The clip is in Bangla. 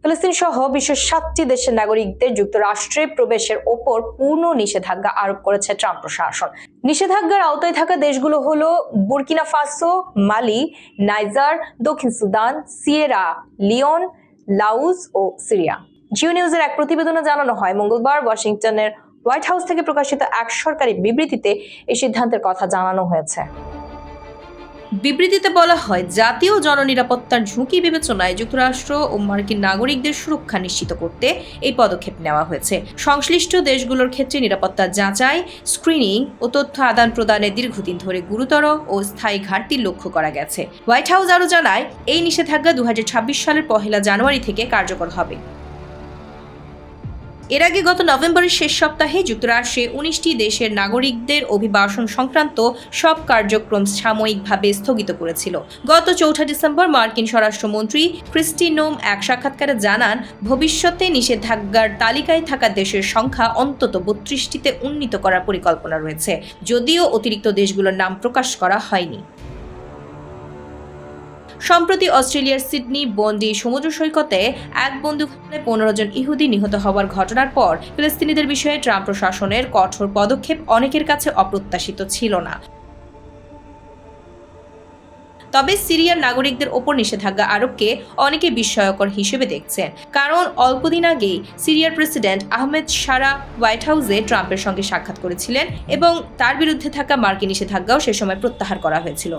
ফিলিস্তিন সহ বিশ্বের 7টি দেশের নাগরিকদের যুক্তরাষ্ট্রে প্রবেশের ওপর পূর্ণ নিষেধাজ্ঞা আরোপ করেছে ট্রাম্প প্রশাসন। নিষেধাজ্ঞার আওতায় থাকা দেশগুলো হলো বুর্কিনা ফাসো, মালি, নাইজার, দক্ষিণ সুদান, সিয়েরা লিওন, লাউস ও সিরিয়া। জিও নিউজের এক প্রতিবেদনে জানানো হয়, মঙ্গলবার ওয়াশিংটনের হোয়াইট হাউস থেকে প্রকাশিত এক সরকারি বিবৃতিতে এই সিদ্ধান্তের কথা জানানো হয়েছে। বিবৃতিতে বলা হয়, জাতীয় জননিরাপত্তার ঝুঁকি বিবেচনায় যুক্তরাষ্ট্র ও মার্কিন নাগরিকদের সুরক্ষা নিশ্চিত করতে এই পদক্ষেপ নেওয়া হয়েছে। সংশ্লিষ্ট দেশগুলোর ক্ষেত্রে নিরাপত্তা যাচাই, স্ক্রিনিং ও তথ্য আদান প্রদানে দীর্ঘদিন ধরে গুরুতর ও স্থায়ী ঘাটতি লক্ষ্য করা গেছে। হোয়াইট হাউস আরও জানায়, এই নিষেধাজ্ঞা 2026 সালের 1 জানুয়ারি থেকে কার্যকর হবে। এর আগে গত নভেম্বরের শেষ সপ্তাহে যুক্তরাষ্ট্রে 19টি দেশের নাগরিকদের অভিবাসন সংক্রান্ত সব কার্যক্রম সাময়িকভাবে স্থগিত করেছিল। গত 4 ডিসেম্বর মার্কিন স্বরাষ্ট্রমন্ত্রী ক্রিস্টি নোম এক সাক্ষাৎকারে জানান, ভবিষ্যতে নিষেধাজ্ঞার তালিকায় থাকা দেশের সংখ্যা অন্তত 32টিতে উন্নীত করার পরিকল্পনা রয়েছে, যদিও অতিরিক্ত দেশগুলোর নাম প্রকাশ করা হয়নি। সম্প্রতি অস্ট্রেলিয়ার সিডনি বন্ডি সমুদ্র সৈকতে এক বন্দুকহামলায় 15 জন ইহুদি নিহত হওয়ার ঘটনার পর ফিলিস্তিনিদের বিষয়ে ট্রাম্প প্রশাসনের কঠোর পদক্ষেপ অনেকের কাছে অপ্রত্যাশিত ছিল না। তবে সিরিয়ার নাগরিকদের ওপর নিষেধাজ্ঞা আরোপকে অনেকে বিস্ময়কর হিসেবে দেখছেন, কারণ অল্পদিন আগেই সিরিয়ার প্রেসিডেন্ট আহমেদ শারা হোয়াইট হাউসে ট্রাম্পের সঙ্গে সাক্ষাৎ করেছিলেন এবং তার বিরুদ্ধে থাকা মার্কিন নিষেধাজ্ঞাও সে সময় প্রত্যাহার করা হয়েছিল।